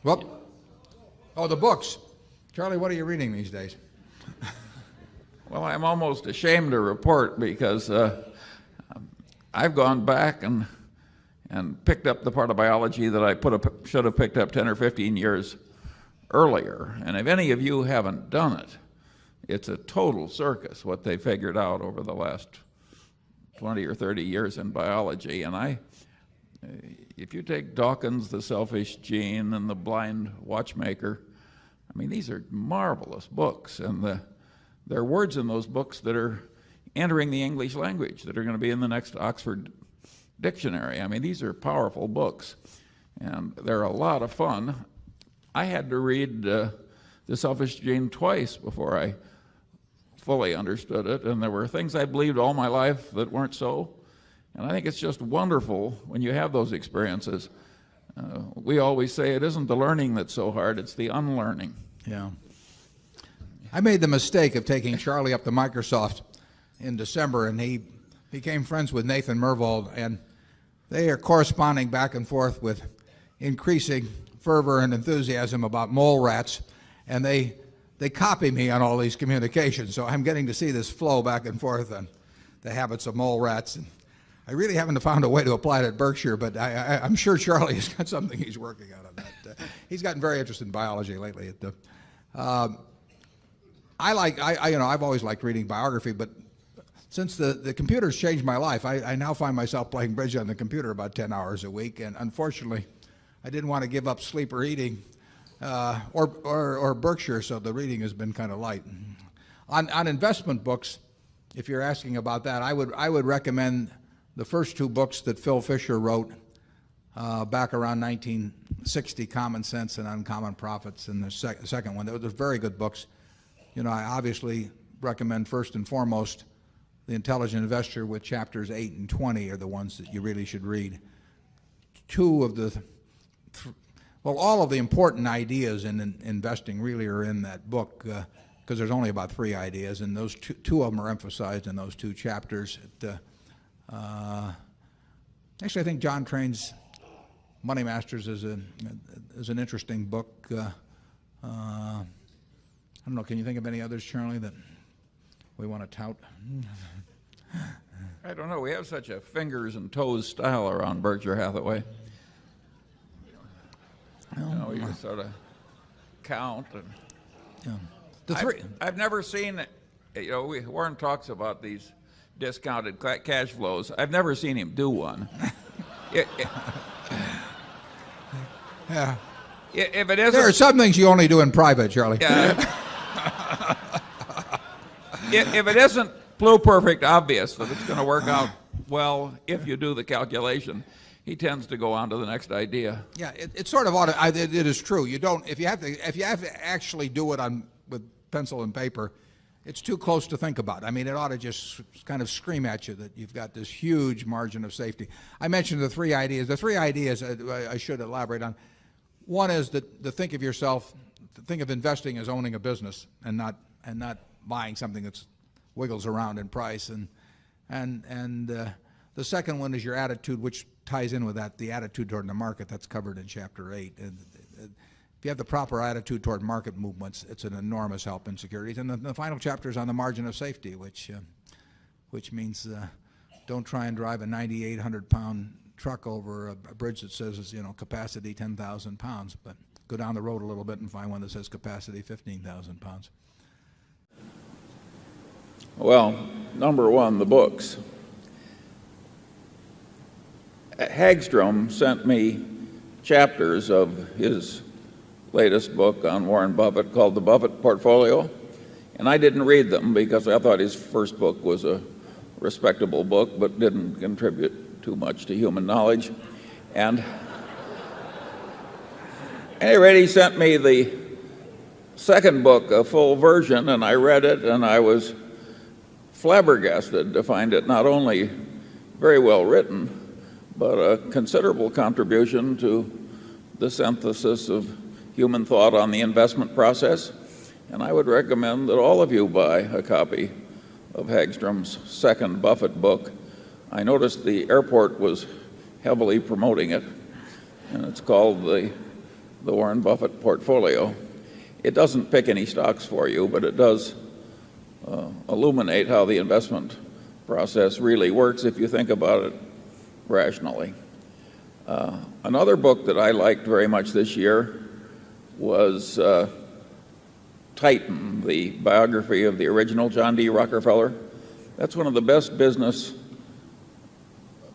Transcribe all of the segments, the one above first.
Well, oh, the books. Charlie, what are you reading these days? Well, I'm almost ashamed to report because I've gone back and picked up the part of biology that I should have picked up 10 or 15 years earlier. And if any of you haven't done it, it's a total circus what they figured out over the last 20 or 30 years in biology. And if you take Dawkins, The Selfish Gene, and The Blind Watchmaker, I mean, these are marvelous books. And there are words in those books that are entering the English language that are going to be in the next Oxford Dictionary. I mean, these are powerful books, and they're a lot of fun. I had to read The Selfish Gene twice before I fully understood it, and there were things I believed all my life that weren't so. And I think it's just wonderful when you have those experiences. We always say it isn't the learning that's so hard, it's the unlearning. Yeah. I made the mistake of taking Charlie up to Microsoft in December, and he became friends with Nathan Myhrvold, and they are corresponding back and forth with increasing fervor and enthusiasm about mole rats, and they copy me on all these communications, so I'm getting to see this flow back and forth on the habits of mole rats. And I really haven't found a way to apply it at Berkshire, but I'm sure Charlie has got something he's working on that. He's gotten very interested in biology lately. I've always liked reading biography, but since the computer's changed my life, I now find myself playing bridge on the computer about 10 hours a week, and unfortunately, I didn't want to give up sleep or eating or Berkshire, so the reading has been kind of light. On investment books, if you're asking about that, I would recommend the first two books that Phil Fisher wrote back around 1960, Common Sense and Uncommon Profits, and the second one. They're very good books. You know, I obviously recommend first and foremost The Intelligent Investor, with chapters 8 and 20 are the ones that you really should read. All of the important ideas in investing really are in that book, because there's only about 3 ideas, and those two of them are emphasized in those 2 chapters. Actually, I think John Train's Money Masters is an interesting book. I don't know, can you think of any others, Charlie, that we want to tout? I don't know. We have such a fingers and toes style around Berkshire Hathaway. We just sort of count. I've never seen, Warren talks about these discounted cash flows. I've never seen him do one. Yeah. If it isn't, there are some things you only do in private, Charlie. Yeah. If it isn't pluperfect obvious that it's going to work out well if you do the calculation, he tends to go on to the next idea. Yeah, it's sort of it is true. You don't if you have to actually do it with pencil and paper, it's too close to think about. I mean, it ought to just kind of scream at you that you've got this huge margin of safety. I mentioned the 3 ideas. The 3 ideas I should elaborate on. One is that to think of investing as owning a business and not buying something that wiggles around in price. And the second one is your attitude, which ties in with that, the attitude toward the market. That's covered in chapter 8. And if you have the proper attitude toward market movements, it's an enormous help in securities. And the final chapter is on the margin of safety, which means don't try and drive a 9,800-pound truck over a bridge that says, capacity 10,000 pounds, but go down the road a little bit and find one that says capacity 15,000 pounds. Well, number one, the books. Hagstrom sent me chapters of his latest book on Warren Buffett called The Buffett Portfolio, and I didn't read them because I thought his first book was a respectable book but didn't contribute too much to human knowledge. And anyway, he sent me the second book, a full version, and I read it, and I was flabbergasted to find it not only very well written, but a considerable contribution to the synthesis of human thought on the investment process. And I would recommend that all of you buy a copy of Hagstrom's second Buffett book. I noticed the airport was heavily promoting it, and it's called The the Warren Buffett Portfolio. It doesn't pick any stocks for you, but it does illuminate how the investment process really works if you think about it rationally. Another book that I liked very much this year was Titan, the biography of the original John D. Rockefeller. That's one of the best business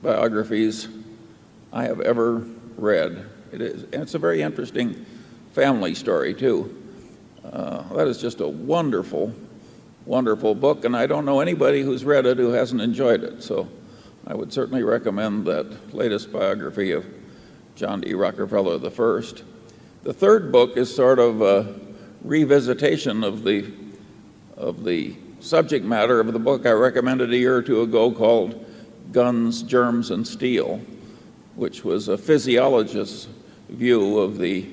biographies I have ever read. It is, and it's a very interesting family story too. That is just a wonderful, wonderful book, and I don't know anybody who's read it who hasn't enjoyed it. So I would certainly recommend that latest biography of John D. Rockefeller I. The third book is sort of a revisitation of the subject matter of the book I recommended a year or two ago called Guns, Germs, and Steel, which was a physiologist's view of the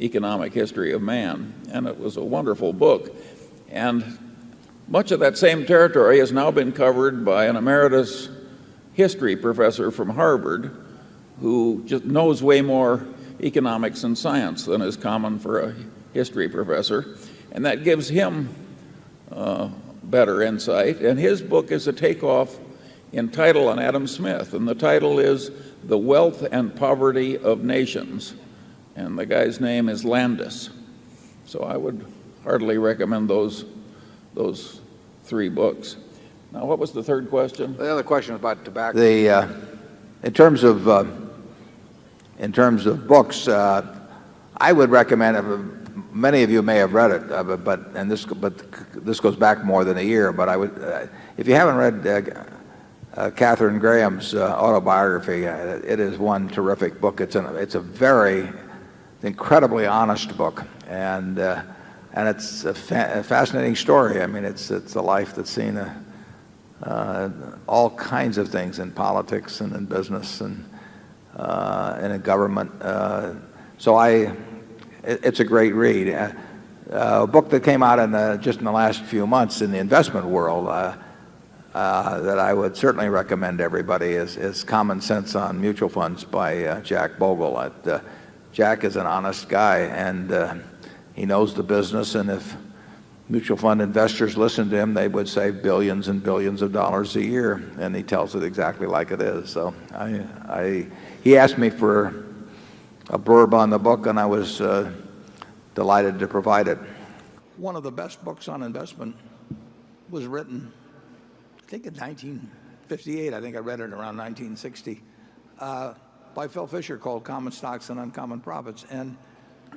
economic history of man. And it was a wonderful book. And much of that same territory has now been covered by an emeritus history professor from Harvard who just knows way more economics and science than is common for a history professor. And that gives him better insight. And his book is a takeoff in title on Adam Smith. And the title is The Wealth and Poverty of Nations. And the guy's name is Landis. So I would heartily recommend those three books. Now, what was the third question? The other question was about tobacco. In terms of books, I would recommend. Many of you may have read it, but this goes back more than a year. But I would, if you haven't read Katherine Graham's Autobiography, it is one terrific book. It's a very incredibly honest book, and it's a fascinating story. I mean, it's a life that's seen all kinds of things in politics and in business and in government. It's a great read. A book that came out just in the last few months in the investment world that I would certainly recommend to everybody is Common Sense on Mutual Funds by Jack Bogle. Jack is an honest guy, and he knows the business, and if mutual fund investors listen to him, they would save billions and billions of dollars a year, and he tells it exactly like it is. So he asked me for a blurb on the book, and I was delighted to provide it. One of the best books on investment was written, I think in 1958. I think I read it around 1960, by Phil Fisher, called Common Stocks and Uncommon Profits. And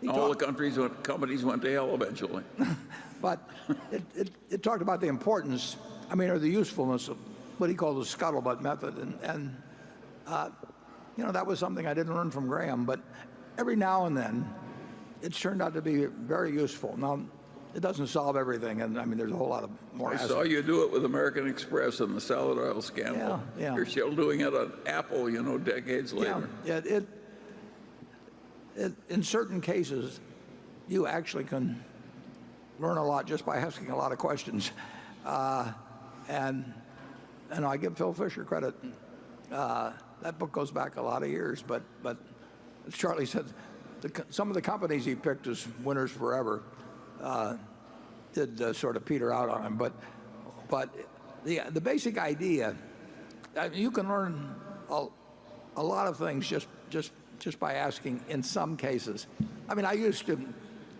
all the companies went to hell eventually. But it talked about the importance, or the usefulness of what he called the scuttlebutt method. And that was something I didn't learn from Graham, but every now and then it's turned out to be very useful. Now, it doesn't solve everything, and there's a whole lot of more. I saw you do it with American Express and the salad oil scandal. Yeah. You're still doing it on Apple, decades later. Yeah, in certain cases, you actually can learn a lot just by asking a lot of questions. And I give Phil Fisher credit. That book goes back a lot of years, but as Charlie said, some of the companies he picked as winners forever did sort of peter out on him. But the basic idea, you can learn a lot of things just by asking in some cases. I used to,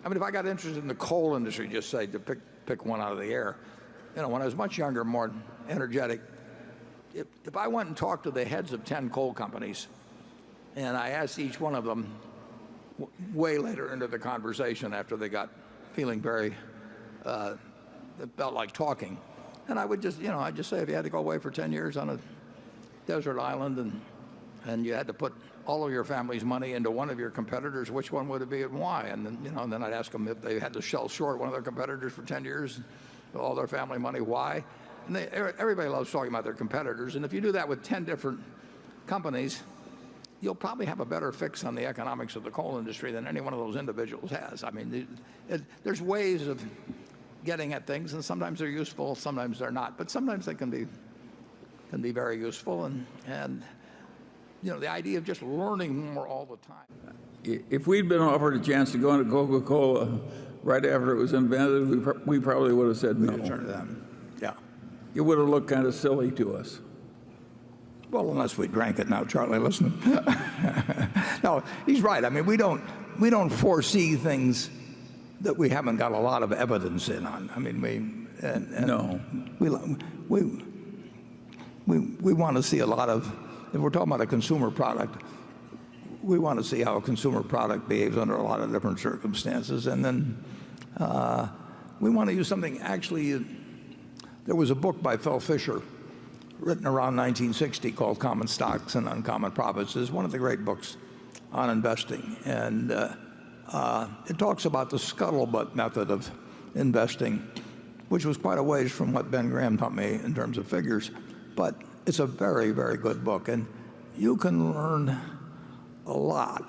if I got interested in the coal industry, just say, to pick one out of the air, when I was much younger, more energetic, if I went and talked to the heads of 10 coal companies and I asked each one of them way later into the conversation after they got feeling very, it felt like talking, and I would just, I'd just say, if you had to go away for 10 years on a desert island and you had to put all of your family's money into one of your competitors, which one would it be and why? And then, then I'd ask them if they had to sell short one of their competitors for 10 years, all their family money, why? And everybody loves talking about their competitors, and if you do that with 10 different companies, you'll probably have a better fix on the economics of the coal industry than any one of those individuals has. There's ways of getting at things, and sometimes they're useful, sometimes they're not. But sometimes they can be very useful. And the idea of just learning more all the time. If we'd been offered a chance to go into Coca-Cola right after it was invented, we probably would have said no. Turn to them. Yeah. It would have looked kind of silly to us. Well, unless we drank it now, Charlie, listen. No, he's right. I mean, we don't foresee things that we haven't got a lot of evidence in on. I mean, No. we want to see a lot of, if we're talking about a consumer product, we want to see how a consumer product behaves under a lot of different circumstances. And then we want to use something. Actually, there was a book by Phil Fisher written around 1960 called Common Stocks and Uncommon Profits. It's one of the great books on investing. And it talks about the scuttlebutt method of investing, which was quite a ways from what Ben Graham taught me in terms of figures. But it's a very, very good book. And you can learn a lot,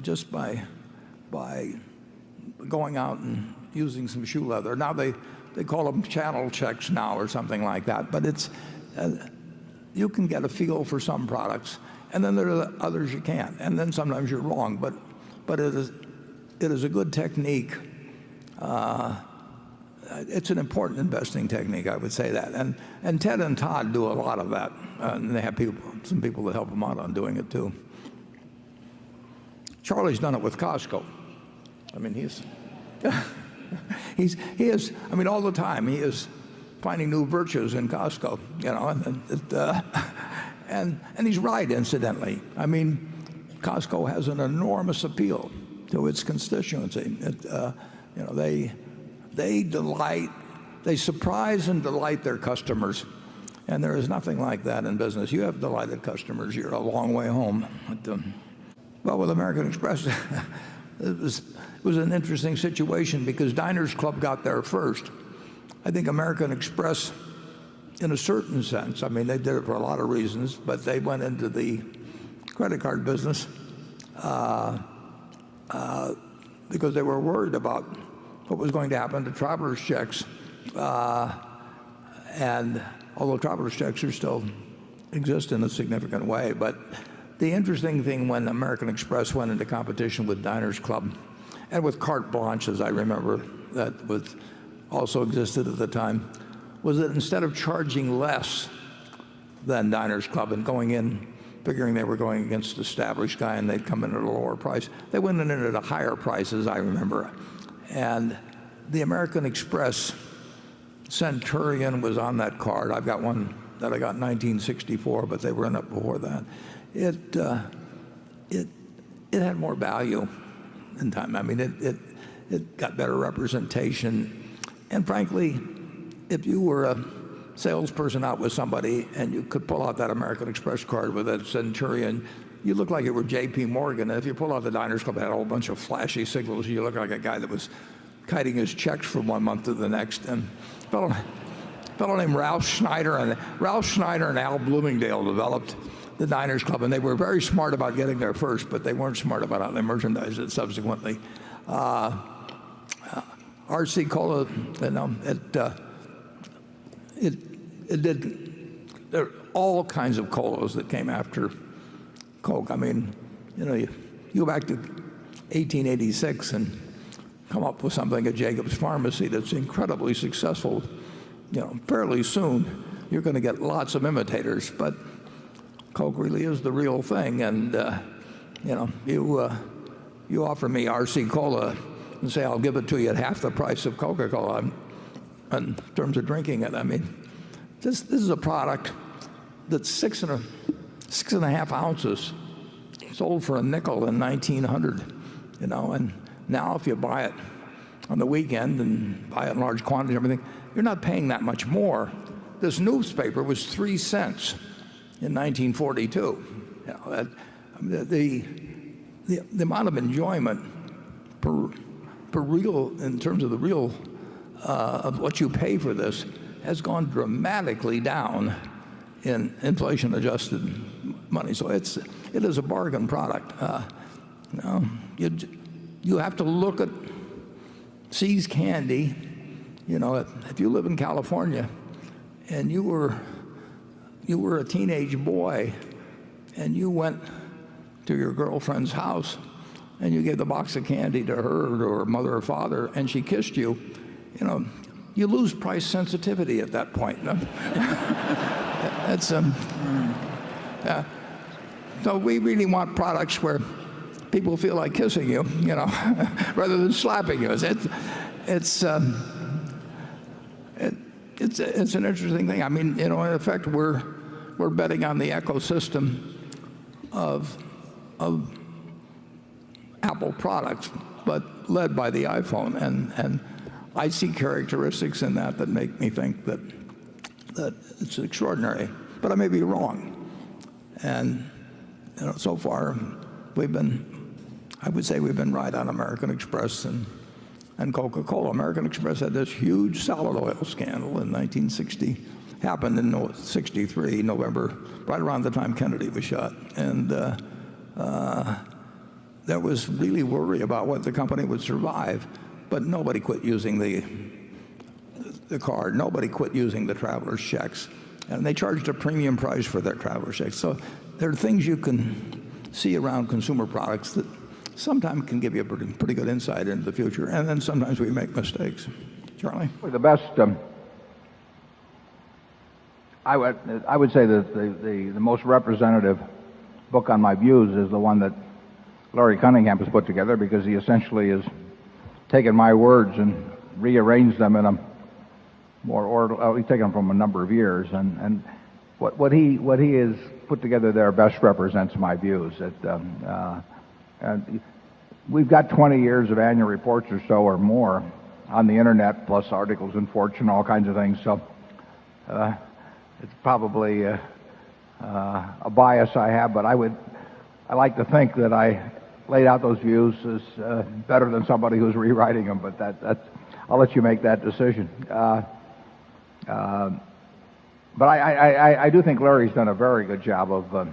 just by going out and using some shoe leather. Now they call them channel checks now or something like that. But it's you can get a feel for some products, and then there are others you can't. And then sometimes you're wrong. But it is a good technique. It's an important investing technique, I would say that. And Ted and Todd do a lot of that. And they have some people that help them out on doing it too. Charlie's done it with Costco. I mean, he is. I mean, all the time he is finding new virtues in Costco. And he's right, incidentally. I mean, Costco has an enormous appeal to its constituency. They surprise and delight their customers, and there is nothing like that in business. You have delighted customers, you're a long way home. Well, with American Express, it was an interesting situation because Diners Club got there first. I think American Express, in a certain sense, I mean, they did it for a lot of reasons, but they went into the credit card business because they were worried about what was going to happen to traveler's checks. And although traveler's checks are still exist in a significant way, but the interesting thing when American Express went into competition with Diners Club and with Carte Blanche, as I remember, that also existed at the time, was that instead of charging less than Diners Club and going in figuring they were going against an established guy and they'd come in at a lower price, they went in at a higher price, as I remember. And the American Express Centurion was on that card. I've got one that I got in 1964, but they were in it before that. It had more value in time. I mean, it got better representation. And frankly, if you were a salesperson out with somebody and you could pull out that American Express card with that Centurion, you look like it were J.P. Morgan. And if you pull out the Diners Club, it had a whole bunch of flashy signals. You look like a guy that was kiting his checks from one month to the next. And a fellow named Ralph Schneider and Al Bloomingdale developed the Diners Club, and they were very smart about getting there first, but they weren't smart about how they merchandised it subsequently. R.C. Cola, it did. There are all kinds of colas that came after Coke. I mean, you go back to 1886 and come up with something at Jacob's Pharmacy that's incredibly successful. Fairly soon you're going to get lots of imitators, but Coke really is the real thing. And you offer me RC Cola and say I'll give it to you at half the price of Coca-Cola in terms of drinking it. I mean, this is a product that's 6.5 ounces, sold for a nickel in 1900. And now if you buy it on the weekend and buy it in large quantities and everything, you're not paying that much more. This newspaper was 3 cents in 1942. The amount of enjoyment per real, in terms of the real of what you pay for this, has gone dramatically down in inflation-adjusted money. So it is a bargain product. You have to look at See's Candy. If you live in California and you were a teenage boy and you went to your girlfriend's house and you gave the box of candy to her or her mother or father, and she kissed you, you lose price sensitivity at that point. That's so we really want products where people feel like kissing you, rather than slapping you. It's an interesting thing. I mean, in effect, we're betting on the ecosystem of Apple products, but led by the iPhone, and I see characteristics in that make me think that it's extraordinary. But I may be wrong. And so far, I would say we've been right on American Express and Coca-Cola. American Express had this huge salad oil scandal in 1960, happened in 63, November, right around the time Kennedy was shot. And there was really worry about whether the company would survive, but nobody quit using the card. Nobody quit using the traveler's checks. And they charged a premium price for their traveler's checks. So there are things you can see around consumer products that sometimes can give you a pretty good insight into the future. And then sometimes we make mistakes. Charlie? The best, I would say that the most representative book on my views is the one that Larry Cunningham has put together, because he essentially has taken my words and rearranged them in a more order. He's taken them from a number of years, and what he has put together there best represents my views. And we've got 20 years of annual reports or so or more on the internet, plus articles in Fortune, all kinds of things. So it's probably a bias I have, but I like to think that I laid out those views as better than somebody who's rewriting them. But I'll let you make that decision. But I do think Larry's done a very good job of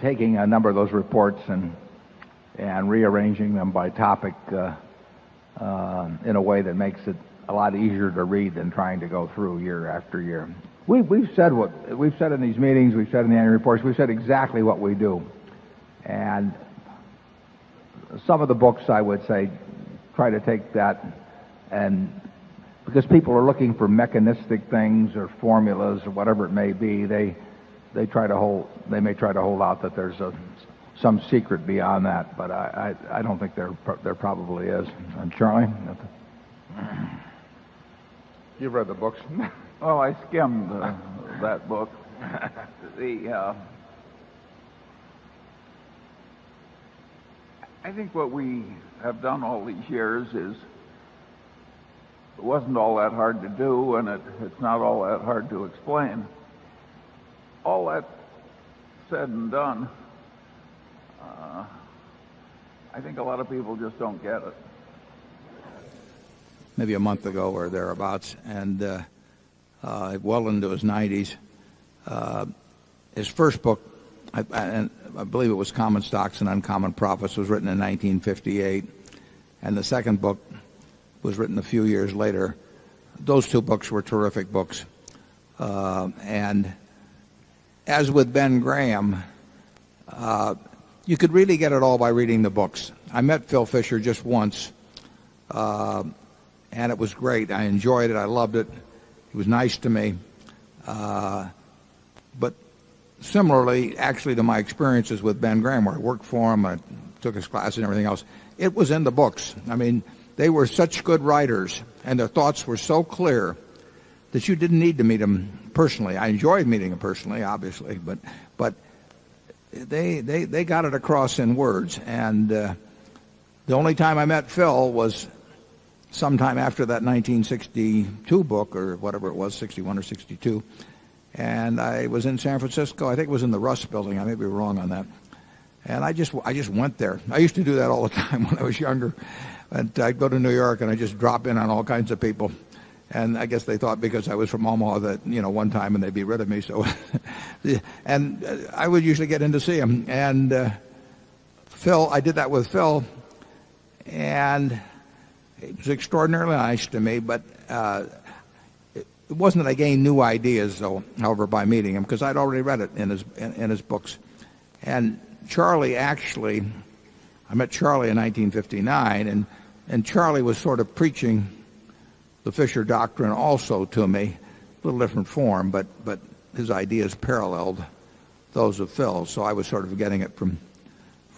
taking a number of those reports and rearranging them by topic in a way that makes it a lot easier to read than trying to go through year after year. We've said what we've said in these meetings, we've said in the annual reports, we've said exactly what we do. And some of the books, I would say, try to take that, and because people are looking for mechanistic things or formulas or whatever it may be, they may try to hold out that there's some secret beyond that, but I don't think there probably is. And Charlie? You've read the books. Well, I skimmed that book. I think what we have done all these years is, it wasn't all that hard to do, and it's not all that hard to explain. All that said and done, I think a lot of people just don't get it. Maybe a month ago or thereabouts, and well into his 90s. His first book, I believe it was Common Stocks and Uncommon Profits, was written in 1958, and the second book was written a few years later. Those two books were terrific books. And as with Ben Graham, you could really get it all by reading the books. I met Phil Fisher just once, and it was great. I enjoyed it. I loved it. He was nice to me. But similarly, actually, to my experiences with Ben Graham, where I worked for him, I took his class and everything else, it was in the books. I mean, they were such good writers, and their thoughts were so clear that you didn't need to meet them personally. I enjoyed meeting them personally, obviously, but they got it across in words. And the only time I met Phil was sometime after that 1962 book, or whatever it was, 61 or 62. And I was in San Francisco. I think it was in the Russ building. I may be wrong on that. And I just went there. I used to do that all the time when I was younger. And I'd go to New York and I'd just drop in on all kinds of people. And I guess they thought because I was from Omaha that, one time and they'd be rid of me. So, and I would usually get in to see him. And Phil, I did that with Phil. And it was extraordinarily nice to me. But it wasn't that I gained new ideas, though, however, by meeting him, because I'd already read it in his books. And Charlie actually, I met Charlie in 1959, and Charlie was sort of preaching the Fisher doctrine also to me, a little different form, but his ideas paralleled those of Phil. So I was sort of getting it from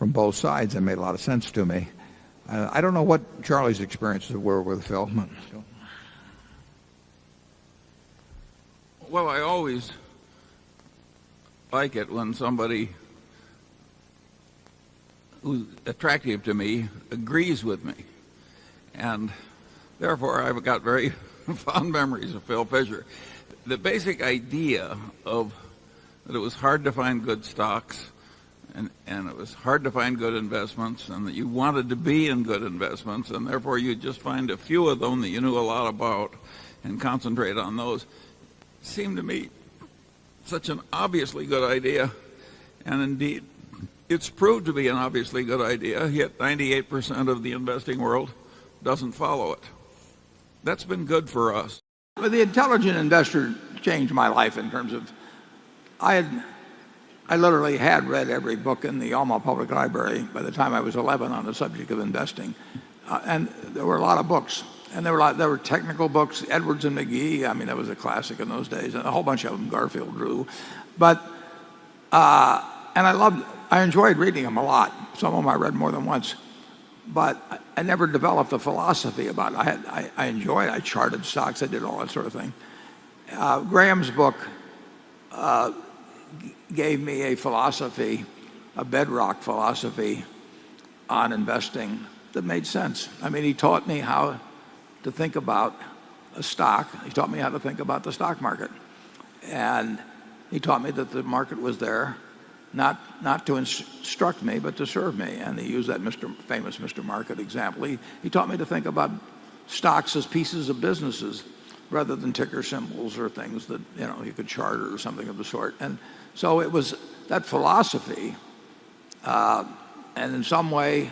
both sides, and made a lot of sense to me. I don't know what Charlie's experiences were with Phil. Well, I always like it when somebody who's attractive to me agrees with me. And therefore, I've got very fond memories of Phil Fisher. The basic idea of that it was hard to find good stocks and it was hard to find good investments, and that you wanted to be in good investments, and therefore you'd just find a few of them that you knew a lot about and concentrate on those, seemed to me such an obviously good idea. And indeed, it's proved to be an obviously good idea, yet 98% of the investing world doesn't follow it. That's been good for us. But the Intelligent Investor changed my life in terms of, I literally had read every book in the Omaha Public Library by the time I was 11 on the subject of investing. And there were a lot of books. And there were technical books, Edwards and McGee. I mean, that was a classic in those days. And a whole bunch of them, Garfield Drew. But, and I enjoyed reading them a lot. Some of them I read more than once. But I never developed a philosophy about it. I enjoyed it. I charted stocks. I did all that sort of thing. Graham's book gave me a philosophy, a bedrock philosophy on investing that made sense. I mean, he taught me how to think about a stock. He taught me how to think about the stock market. And he taught me that the market was there not to instruct me, but to serve me. And he used that famous Mr. Market example. He taught me to think about stocks as pieces of businesses rather than ticker symbols or things that you could charter or something of the sort. And so it was that philosophy, and in some way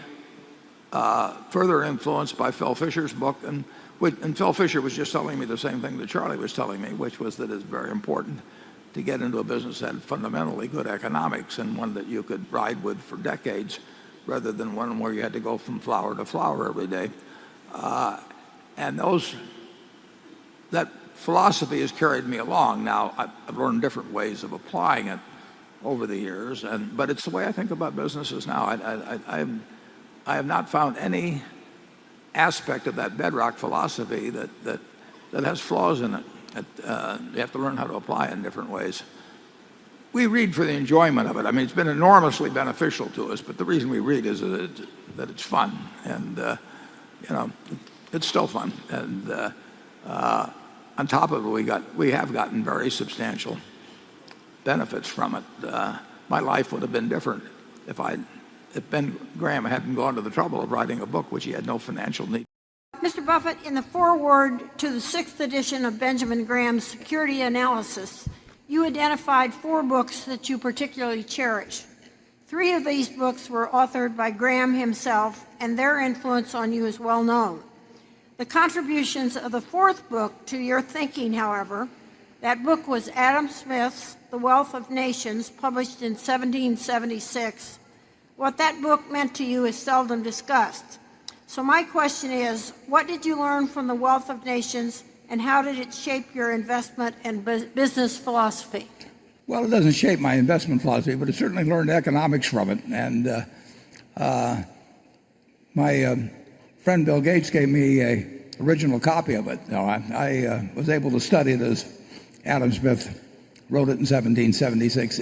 further influenced by Phil Fisher's book. And Phil Fisher was just telling me the same thing that Charlie was telling me, which was that it's very important to get into a business that had fundamentally good economics and one that you could ride with for decades rather than one where you had to go from flower to flower every day. And that philosophy has carried me along. Now, I've learned different ways of applying it over the years, but it's the way I think about businesses now. I have not found any aspect of that bedrock philosophy that has flaws in it. You have to learn how to apply it in different ways. We read for the enjoyment of it. I mean, it's been enormously beneficial to us, but the reason we read is that it's fun, and it's still fun. And on top of it, we have gotten very substantial benefits from it. My life would have been different if Ben Graham hadn't gone to the trouble of writing a book which he had no financial need. Mr. Buffett, in the foreword to the 6th edition of Benjamin Graham's Security Analysis, you identified 4 books that you particularly cherish. 3 of these books were authored by Graham himself, and their influence on you is well known. The contributions of the 4th book to your thinking, however, that book was Adam Smith's The Wealth of Nations, published in 1776. What that book meant to you is seldom discussed. So my question is, what did you learn from The Wealth of Nations, and how did it shape your investment and business philosophy? Well, it doesn't shape my investment philosophy, but I certainly learned economics from it. And my friend Bill Gates gave me an original copy of it. I was able to study it as Adam Smith wrote it in 1776.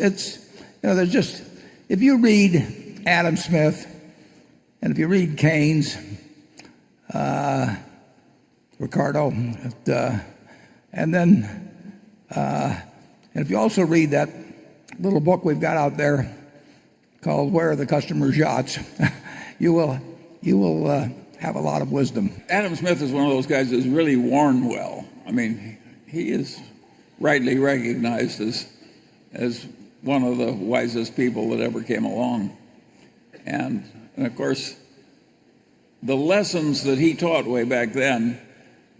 There's just, if you read Adam Smith, and if you read Keynes, Ricardo, and if you also read that little book we've got out there called Where Are the Customer's Yachts, you will have a lot of wisdom. Adam Smith is one of those guys that's really worn well. I mean, he is rightly recognized as one of the wisest people that ever came along. And of course, the lessons that he taught way back then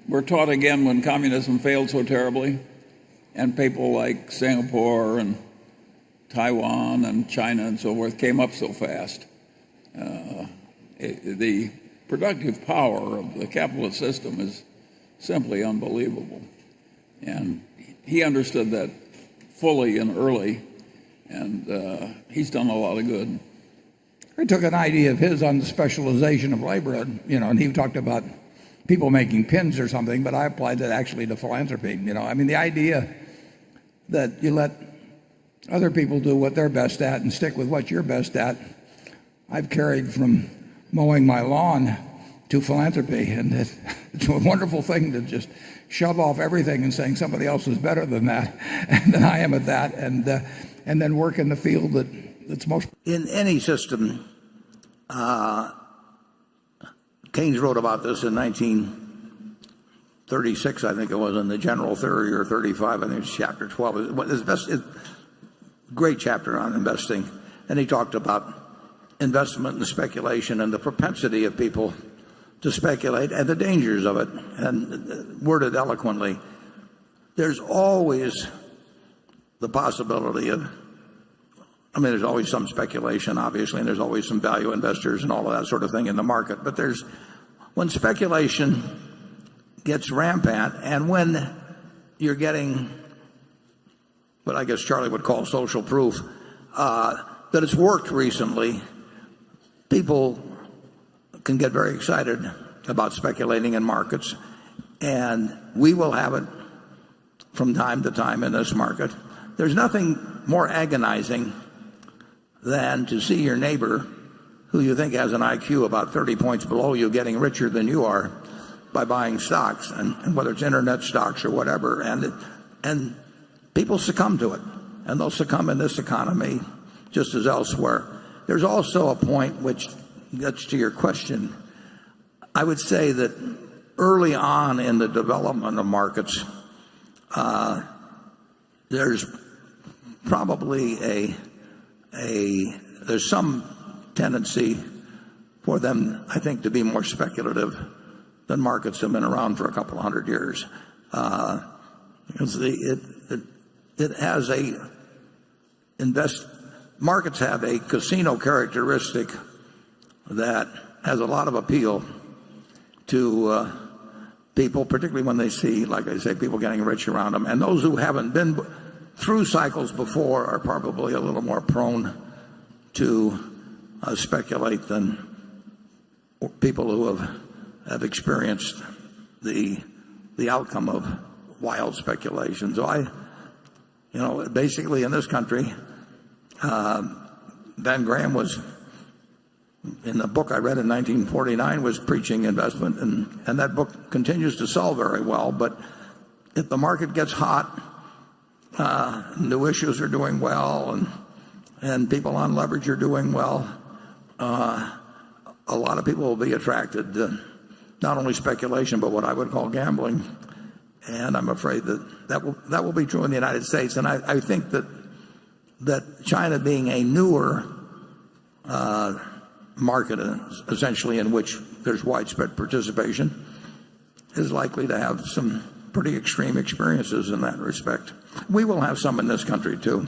were taught again when communism failed so terribly, and people like Singapore and Taiwan and China and so forth came up so fast. The productive power of the capitalist system is simply unbelievable. And he understood that fully and early, and he's done a lot of good. I took an idea of his on the specialization of labor, and he talked about people making pins or something, but I applied that actually to philanthropy. I mean, the idea that you let other people do what they're best at and stick with what you're best at, I've carried from mowing my lawn to philanthropy, and it's a wonderful thing to just shove off everything and saying somebody else is better than that, and than I am at that, and then work in the field that's most. In any system, Keynes wrote about this in 1936, I think it was, in the General Theory, or 35, I think it's chapter 12. It's great chapter on investing, and he talked about investment and speculation and the propensity of people to speculate and the dangers of it, and worded eloquently. There's always the possibility of, there's always some speculation, obviously, and there's always some value investors and all of that sort of thing in the market. But when speculation gets rampant, and when you're getting what I guess Charlie would call social proof that it's worked recently, people can get very excited about speculating in markets, and we will have it from time to time in this market. There's nothing more agonizing than to see your neighbor, who you think has an IQ about 30 points below you, getting richer than you are by buying stocks, and whether it's internet stocks or whatever, and people succumb to it, and they'll succumb in this economy just as elsewhere. There's also a point which gets to your question. I would say that early on in the development of markets, there's probably there's some tendency for them, I think, to be more speculative than markets have been around for a couple of hundred years. It has markets have a casino characteristic that has a lot of appeal to people, particularly when they see, like I say, people getting rich around them. And those who haven't been through cycles before are probably a little more prone to speculate than people who have experienced the outcome of wild speculation. So basically in this country, Ben Graham was, in the book I read in 1949, was preaching investment, and that book continues to sell very well. But if the market gets hot, new issues are doing well, and people on leverage are doing well, a lot of people will be attracted to not only speculation but what I would call gambling. And I'm afraid that will be true in the United States. And I think that China, being a newer market, essentially, in which there's widespread participation, is likely to have some pretty extreme experiences in that respect. We will have some in this country too.